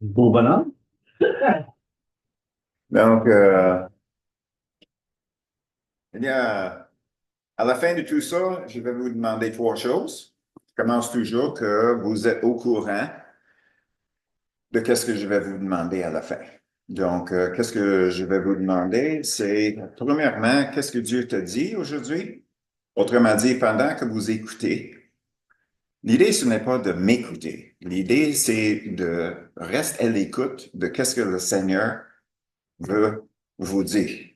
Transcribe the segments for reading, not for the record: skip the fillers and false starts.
Bon, voilà. Donc, eh bien, à la fin de tout ça, je vais vous demander trois choses. Je commence toujours que vous êtes au courant de qu'est-ce que je vais vous demander à la fin. Donc, qu'est-ce que je vais vous demander? C'est, premièrement, qu'est-ce que Dieu t'a dit aujourd'hui? Autrement dit, pendant que vous écoutez, l'idée, ce n'est pas de m'écouter. L'idée, c'est de rester à l'écoute de qu'est-ce que le Seigneur veut vous dire.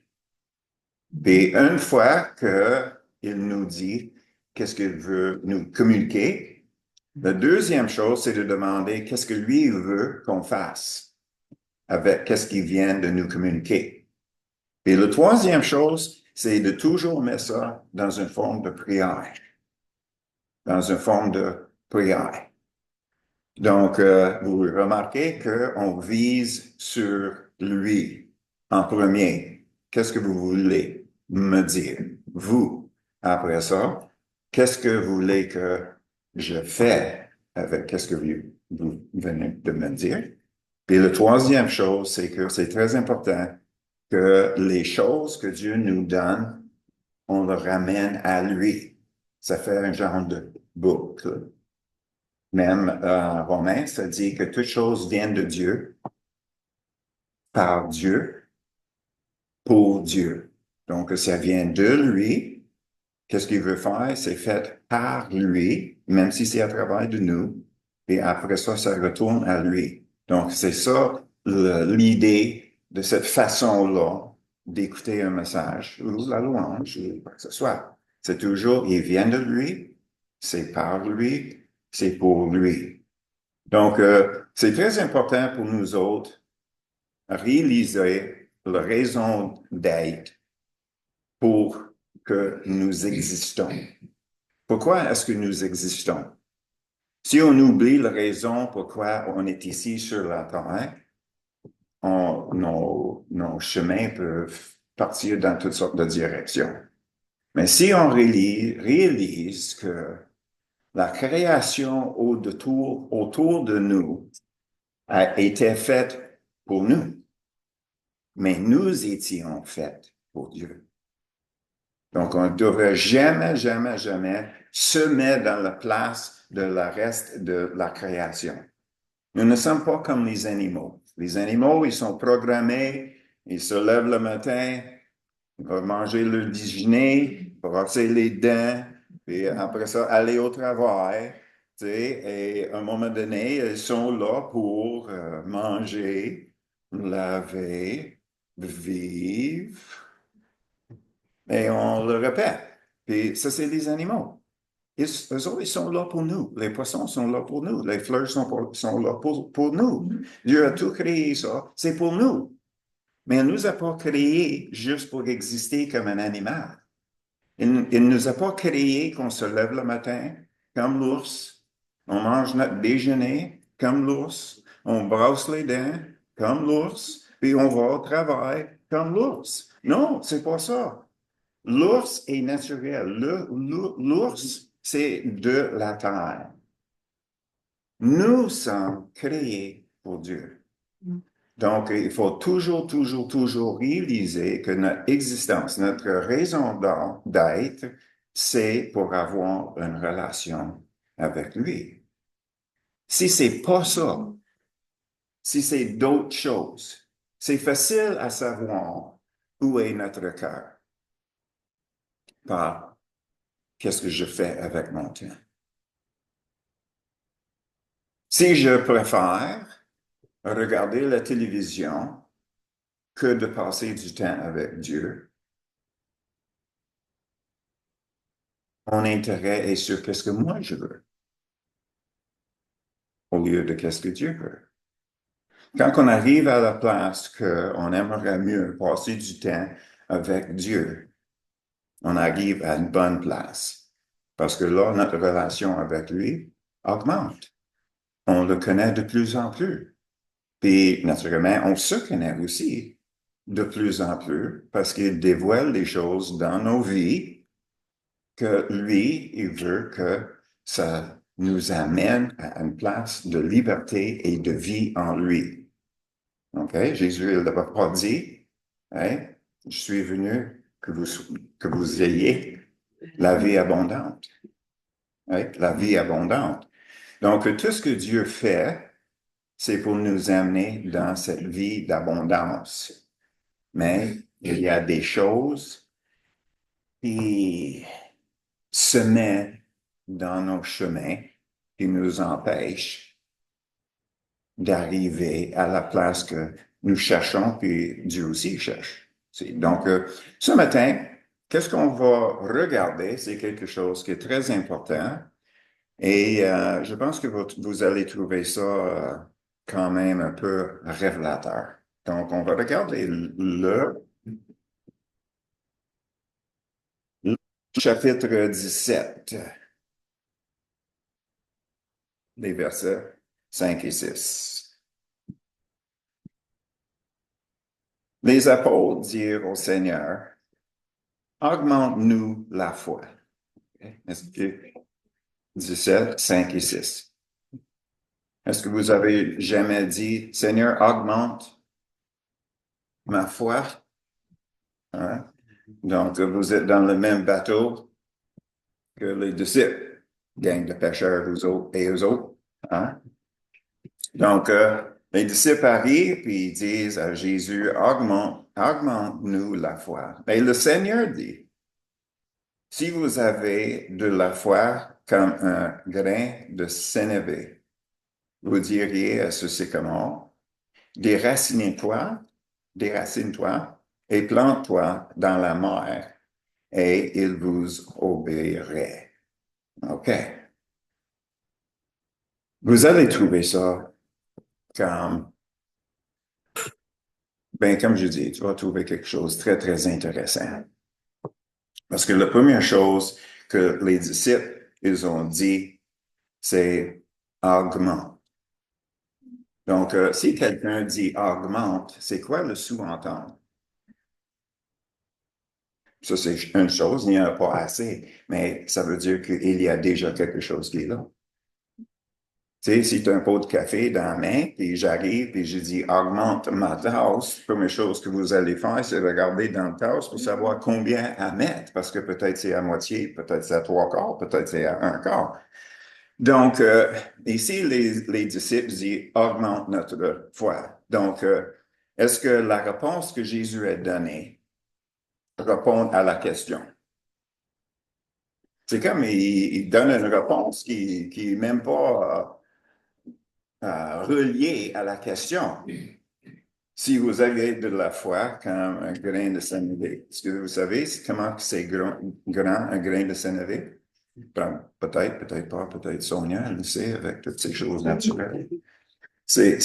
Et une fois qu'il nous dit qu'est-ce qu'il veut nous communiquer, la deuxième chose, c'est de demander qu'est-ce que lui veut qu'on fasse avec qu'est-ce qu'il vient de nous communiquer. Et la troisième chose, c'est de toujours mettre ça dans une forme de prière, dans une forme de prière. Donc, vous remarquez qu'on vise sur lui en premier. Qu'est-ce que vous voulez me dire? Vous, après ça, qu'est-ce que vous voulez que je fais avec qu'est-ce que vous venez de me dire? Et la troisième chose, c'est que c'est très important que les choses que Dieu nous donne, on le ramène à lui. Ça fait un genre de boucle. Même en Romain, ça dit que toutes choses viennent de Dieu, par Dieu, pour Dieu. Donc, ça vient de lui. Qu'est-ce qu'il veut faire? C'est fait par lui, même si c'est à travers de nous. Et après ça, ça retourne à lui. Donc, c'est ça l'idée de cette façon-là d'écouter un message ou la louange ou quoi que ce soit. C'est toujours, il vient de lui, c'est par lui, c'est pour lui. Donc, c'est très important pour nous autres de réaliser la raison d'être pour que nous existons. Pourquoi est-ce que nous existons? Si on oublie la raison pourquoi on est ici sur la Terre, nos chemins peuvent partir dans toutes sortes de directions. Mais si on réalise que la création autour de nous a été faite pour nous, mais nous étions faits pour Dieu. Donc, on ne devrait jamais, jamais, jamais se mettre dans la place de la reste de la création. Nous ne sommes pas comme les animaux. Les animaux, ils sont programmés, ils se lèvent le matin, ils vont manger le déjeuner, brosser les dents, puis après ça, aller au travail. Tu sais, et à un moment donné, ils sont là pour manger, laver, vivre, et on le répète. Puis ça, c'est les animaux. Eux autres, ils sont là pour nous. Les poissons sont là pour nous. Les fleurs sont là pour nous. Dieu a tout créé ça. C'est pour nous. Mais il ne nous a pas créés juste pour exister comme un animal. Il ne nous a pas créés qu'on se lève le matin comme l'ours. On mange notre déjeuner comme l'ours. On brosse les dents comme l'ours. Puis on va au travail comme l'ours. Non, c'est pas ça. L'ours est naturel. L'ours, c'est de la terre. Nous sommes créés pour Dieu. Donc, il faut toujours, toujours, toujours réaliser que notre existence, notre raison d'être, c'est pour avoir une relation avec lui. Si c'est pas ça, si c'est d'autres choses, c'est facile à savoir où est notre cœur par qu'est-ce que je fais avec mon temps. Si je préfère regarder la télévision que de passer du temps avec Dieu, mon intérêt est sur qu'est-ce que moi je veux, au lieu de qu'est-ce que Dieu veut. Quand on arrive à la place qu'on aimerait mieux passer du temps avec Dieu, on arrive à une bonne place. Parce que là, notre relation avec lui augmente. On le connaît de plus en plus. Puis, naturellement, on se connaît aussi de plus en plus parce qu'il dévoile des choses dans nos vies que lui, il veut que ça nous amène à une place de liberté et de vie en lui. OK? Jésus, il n'a pas dit, hein, je suis venu que vous ayez la vie abondante. Hein, la vie abondante. Donc, tout ce que Dieu fait, c'est pour nous amener dans cette vie d'abondance. Mais il y a des choses qui se mettent dans nos chemins qui nous empêchent d'arriver à la place que nous cherchons, puis Dieu aussi cherche. Donc, ce matin, qu'est-ce qu'on va regarder? C'est quelque chose qui est très important et je pense que vous allez trouver ça quand même un peu révélateur. Donc, on va regarder le chapitre 17, les versets 5 et 6. Les apôtres dirent au Seigneur, augmente-nous la foi. Est-ce que 17, 5 et 6. Est-ce que vous avez jamais dit, Seigneur, augmente ma foi? Hein? Donc, vous êtes dans le même bateau que les disciples, gang de pêcheurs, vous autres et eux autres. Hein? Donc, les disciples arrivent et ils disent à Jésus, augmente-nous la foi. Mais le Seigneur dit, si vous avez de la foi comme un grain de sénévé, vous diriez à ce sycamore, déracine-toi et plante-toi dans la mer, et il vous obéirait. OK. Vous allez trouver ça comme, comme je dis, tu vas trouver quelque chose de très, très intéressant. Parce que la première chose que les disciples, ils ont dit, c'est augmente. Donc, si quelqu'un dit augmente, c'est quoi le sous-entendre? Ça, c'est une chose, il n'y en a pas assez, mais ça veut dire qu'il y a déjà quelque chose qui est là. Tu sais, si tu as un pot de café dans la main, puis j'arrive, puis je dis augmente ma tasse, la première chose que vous allez faire, c'est regarder dans la tasse pour savoir combien à mettre, parce que peut-être c'est à moitié, peut-être c'est à trois quarts, peut-être c'est à un quart. Donc, ici, les disciples disent augmente notre foi. Donc, est-ce que la réponse que Jésus a donnée répond à la question? C'est comme il donne une réponse qui est même pas reliée à la question. Si vous avez de la foi comme un grain de sénévé, est-ce que vous savez comment c'est grand un grain de sénévé? Peut-être, peut-être pas, peut-être Sonia, elle le sait avec toutes ces choses naturelles. C'est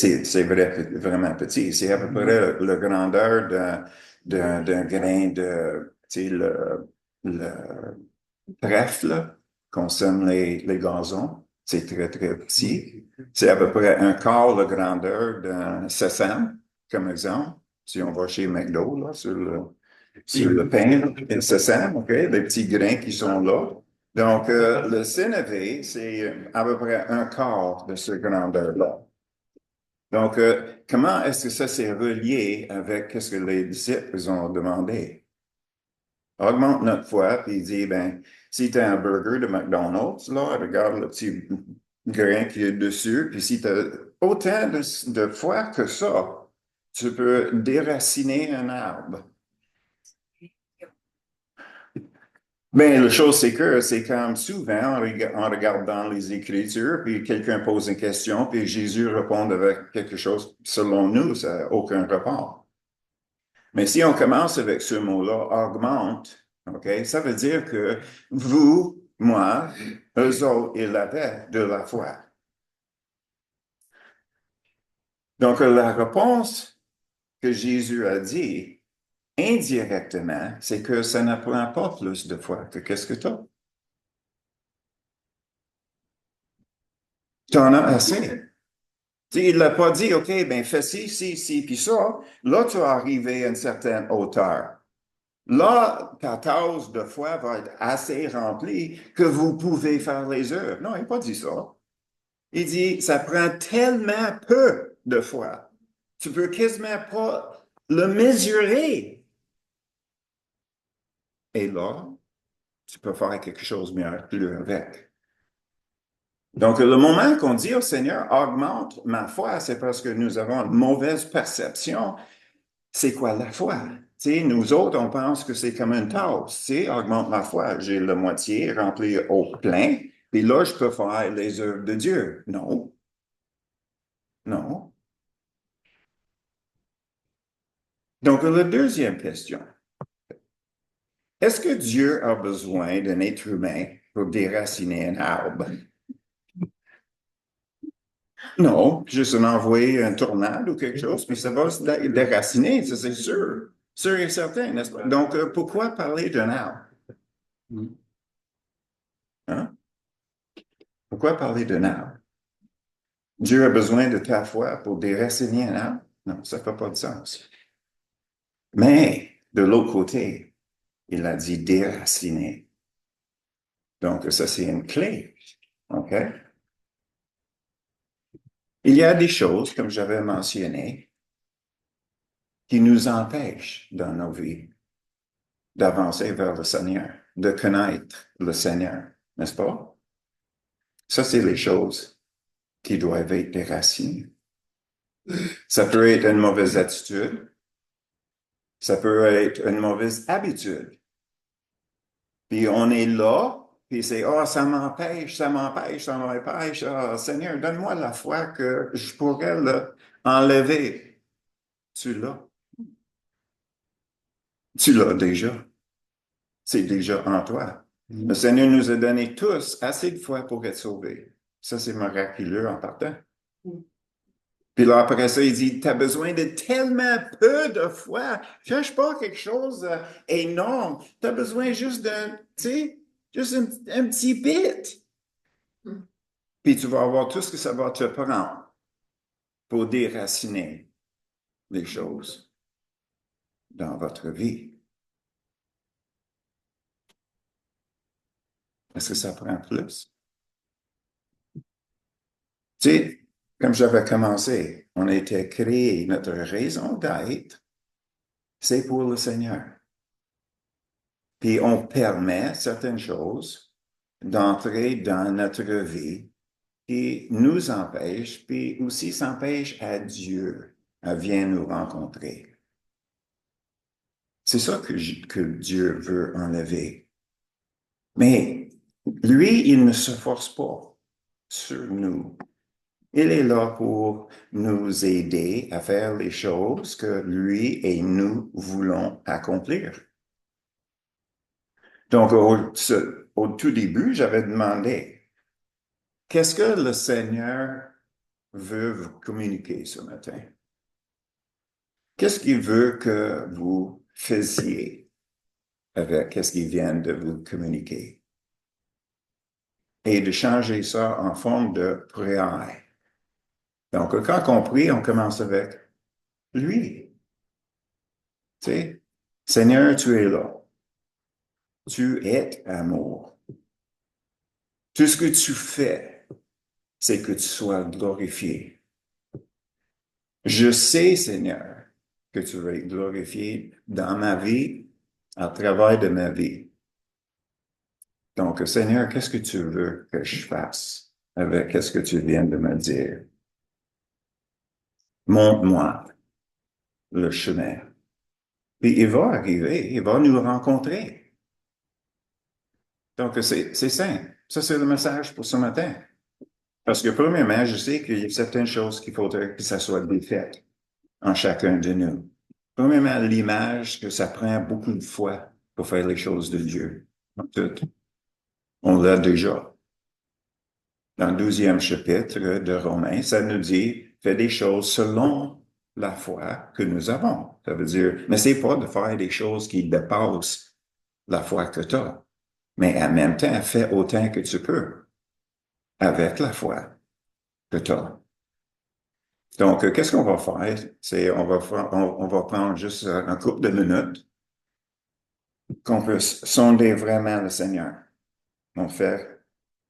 vraiment petit. C'est à peu près la grandeur d'un grain de, tu sais, le trèfle qu'on sème les gazons. C'est très, très petit. C'est à peu près un quart la grandeur d'un sésame, comme exemple. Si on va chez McDo, là, sur le pain, là, le sésame, OK, les petits grains qui sont là. Donc, le sénévé, c'est à peu près un quart de cette grandeur-là. Donc, comment est-ce que ça s'est relié avec ce que les disciples ont demandé? Augmente notre foi, puis il dit, si tu as un burger de McDonald's, là, regarde le petit grain qui est dessus, puis si tu as autant de foi que ça, tu peux déraciner un arbre. Mais la chose, c'est que c'est comme souvent, on regarde dans les Écritures, puis quelqu'un pose une question, puis Jésus répond avec quelque chose, selon nous, ça n'a aucun rapport. Mais si on commence avec ce mot-là, augmente, OK, ça veut dire que vous, moi, eux autres, ils avaient de la foi. Donc, la réponse que Jésus a dit, indirectement, c'est que ça ne prend pas plus de foi que qu'est-ce que tu as. Tu en as assez. Il n'a pas dit, OK, fais ci, puis ça. Là, tu es arrivé à une certaine hauteur. Là, ta tasse de foi va être assez remplie que vous pouvez faire les œuvres. Non, il n'a pas dit ça. Il dit, ça prend tellement peu de foi. Tu peux quasiment pas le mesurer. Et là, tu peux faire quelque chose de mieux avec. Donc, le moment qu'on dit au Seigneur, augmente ma foi, c'est parce que nous avons une mauvaise perception. C'est quoi la foi? Tu sais, nous autres, on pense que c'est comme une tasse. Tu sais, augmente ma foi. J'ai la moitié remplie au plein, puis là, je peux faire les œuvres de Dieu. Non, non. Donc, la deuxième question. Est-ce que Dieu a besoin d'un être humain pour déraciner un arbre? Non, juste en envoyer un tornade ou quelque chose, puis ça va se déraciner, ça c'est sûr. Sûr et certain, n'est-ce pas? Donc, pourquoi parler d'un arbre? Hein? Pourquoi parler d'un arbre? Dieu a besoin de ta foi pour déraciner un arbre? Non, ça ne fait pas de sens. Mais, de l'autre côté, il a dit déraciner. Donc, ça, c'est une clé. OK? Il y a des choses, comme j'avais mentionné, qui nous empêchent dans nos vies d'avancer vers le Seigneur, de connaître le Seigneur, n'est-ce pas? Ça, c'est les choses qui doivent être déracinées. Ça peut être une mauvaise attitude, ça peut être une mauvaise habitude. Puis on est là, puis c'est, oh, ça m'empêche, ça m'empêche, ça m'empêche. Oh, Seigneur, donne-moi la foi que je pourrais l'enlever. Tu l'as. Tu l'as déjà. C'est déjà en toi. Le Seigneur nous a donné tous assez de foi pour être sauvés. Ça, c'est miraculeux en partant. Puis là, après ça, il dit, tu as besoin de tellement peu de foi. Cherche pas quelque chose d'énorme. Tu as besoin juste d'un, tu sais, juste un petit bit. Puis tu vas avoir tout ce que ça va te prendre pour déraciner les choses dans votre vie. Est-ce que ça prend plus? Tu sais, comme j'avais commencé, on a été créé, notre raison d'être, c'est pour le Seigneur. Puis on permet certaines choses d'entrer dans notre vie qui nous empêchent, puis aussi s'empêchent à Dieu à venir nous rencontrer. C'est ça que Dieu veut enlever. Mais lui, il ne se force pas sur nous. Il est là pour nous aider à faire les choses que lui et nous voulons accomplir. Donc, au tout début, j'avais demandé, qu'est-ce que le Seigneur veut vous communiquer ce matin? Qu'est-ce qu'il veut que vous faisiez avec qu'est-ce qu'il vient de vous communiquer? Et de changer ça en forme de prière. Donc, quand on prie, on commence avec lui. Tu sais, Seigneur, tu es là. Tu es amour. Tout ce que tu fais, c'est que tu sois glorifié. Je sais, Seigneur, que tu vas être glorifié dans ma vie, à travers de ma vie. Donc, Seigneur, qu'est-ce que tu veux que je fasse avec ce que tu viens de me dire? Montre-moi le chemin. Puis il va arriver, il va nous rencontrer. Donc, c'est simple. Ça, c'est le message pour ce matin. Parce que, premièrement, je sais qu'il y a certaines choses qu'il faudrait que ça soit défaites en chacun de nous. Premièrement, l'image que ça prend beaucoup de foi pour faire les choses de Dieu. Tout. On l'a déjà. Dans le 12e chapitre de Romains, ça nous dit, fais des choses selon la foi que nous avons. Ça veut dire, n'essaie pas de faire des choses qui dépassent la foi que tu as. Mais en même temps, fais autant que tu peux avec la foi que tu as. Donc, qu'est-ce qu'on va faire? C'est, on va prendre juste un couple de minutes qu'on peut sonder vraiment le Seigneur. On fait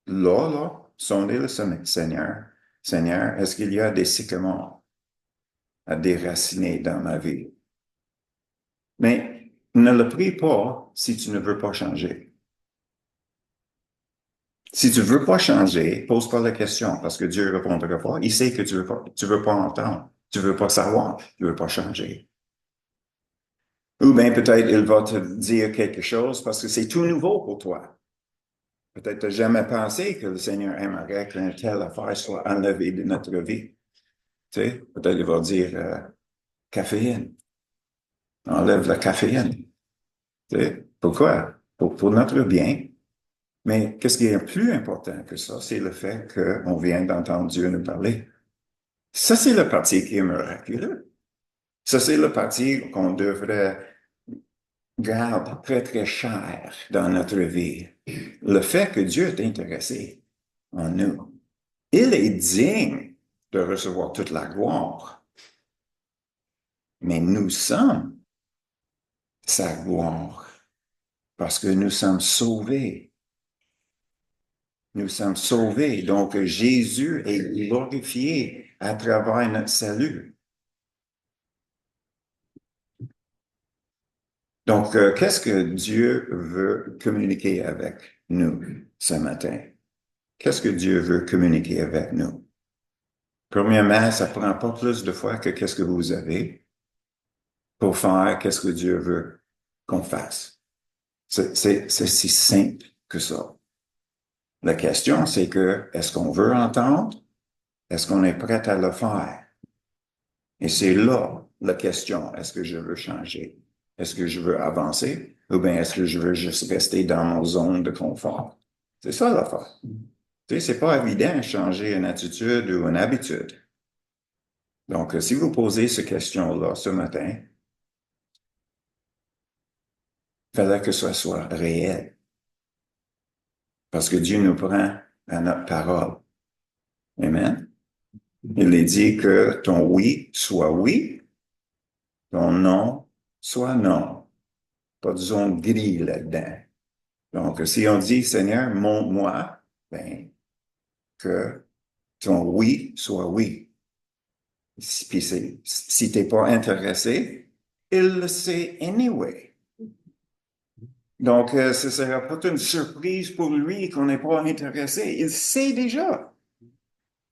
là, sonder le Seigneur. Seigneur, est-ce qu'il y a des sycamores à déraciner dans ma vie? Mais ne le prie pas si tu ne veux pas changer. Si tu ne veux pas changer, pose pas la question parce que Dieu répondra pas. Il sait que tu veux pas entendre, tu veux pas savoir, tu veux pas changer. Ou bien peut-être il va te dire quelque chose parce que c'est tout nouveau pour toi. Peut-être tu n'as jamais pensé que le Seigneur aimerait qu'une telle affaire soit enlevée de notre vie. Tu sais, peut-être il va dire caféine. Enlève la caféine. Tu sais, pourquoi? Pour notre bien. Mais qu'est-ce qui est plus important que ça? C'est le fait qu'on vient d'entendre Dieu nous parler. Ça, c'est le parti qui est miraculeux. Ça, c'est le parti qu'on devrait garder très, très cher dans notre vie. Le fait que Dieu est intéressé en nous. Il est digne de recevoir toute la gloire. Mais nous sommes sa gloire parce que nous sommes sauvés. Nous sommes sauvés. Donc, Jésus est glorifié à travers notre salut. Donc, qu'est-ce que Dieu veut communiquer avec nous ce matin? Qu'est-ce que Dieu veut communiquer avec nous? Premièrement, ça prend pas plus de fois que qu'est-ce que vous avez pour faire qu'est-ce que Dieu veut qu'on fasse. C'est si simple que ça. La question, c'est que, est-ce qu'on veut entendre? Est-ce qu'on est prêt à le faire? Et c'est là la question. Est-ce que je veux changer? Est-ce que je veux avancer? Ou bien est-ce que je veux juste rester dans mon zone de confort? C'est ça l'affaire. Tu sais, c'est pas évident de changer une attitude ou une habitude. Donc, si vous posez cette question-là ce matin, il fallait que ce soit réel. Parce que Dieu nous prend à notre parole. Amen. Il est dit que ton oui soit oui, ton non soit non. Pas de zone gris là-dedans. Donc, si on dit, Seigneur, montre-moi, ben, que ton oui soit oui. Puis si t'es pas intéressé, il le sait anyway. Donc, ce ne sera pas une surprise pour lui qu'on n'est pas intéressé. Il sait déjà.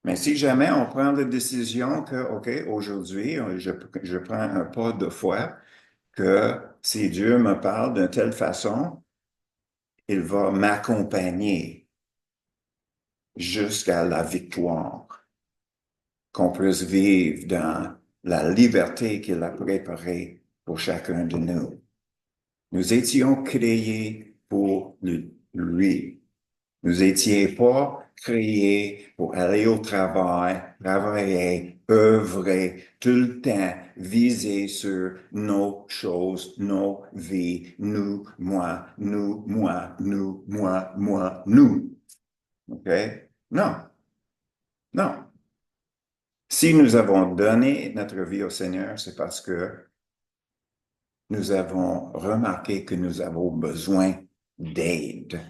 Mais si jamais on prend la décision que, OK, aujourd'hui, je prends un pas de foi, que si Dieu me parle d'une telle façon, il va m'accompagner jusqu'à la victoire, qu'on puisse vivre dans la liberté qu'il a préparée pour chacun de nous. Nous étions créés pour lui. Nous n'étions pas créés pour aller au travail, travailler, œuvrer, tout le temps, viser sur nos choses, nos vies, nous, moi, nous, moi, nous, moi, moi, nous. OK? Non, non. Si nous avons donné notre vie au Seigneur, c'est parce que nous avons remarqué que nous avons besoin d'aide,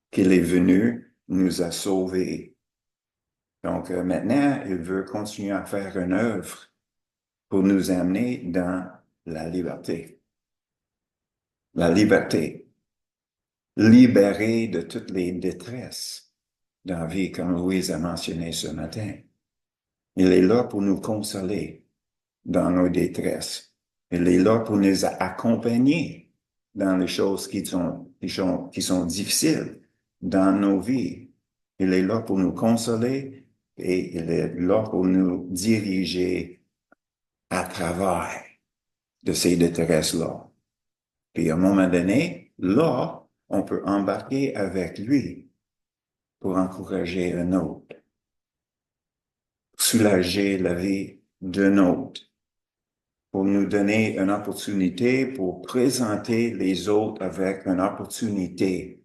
qu'il est venu, nous a sauvés. Donc maintenant, il veut continuer à faire une œuvre pour nous amener dans la liberté. La liberté. Libérée de toutes les détresses dans la vie, comme Louise a mentionné ce matin. Il est là pour nous consoler dans nos détresses. Il est là pour nous accompagner dans les choses qui sont difficiles dans nos vies. Il est là pour nous consoler et il est là pour nous diriger à travers de ces détresses-là. Puis à un moment donné, là, on peut embarquer avec lui pour encourager un autre, soulager la vie d'un autre, pour nous donner une opportunité pour présenter les autres avec une opportunité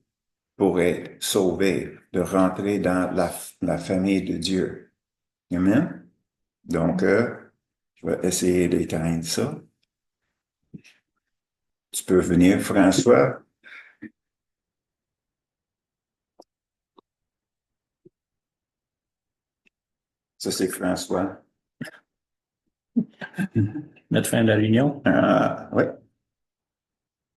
pour être sauvés, de rentrer dans la famille de Dieu. Amen? Donc, je vais essayer d'éteindre ça. Tu peux venir, François. Ça, c'est François. Mettre fin à la réunion. Ah.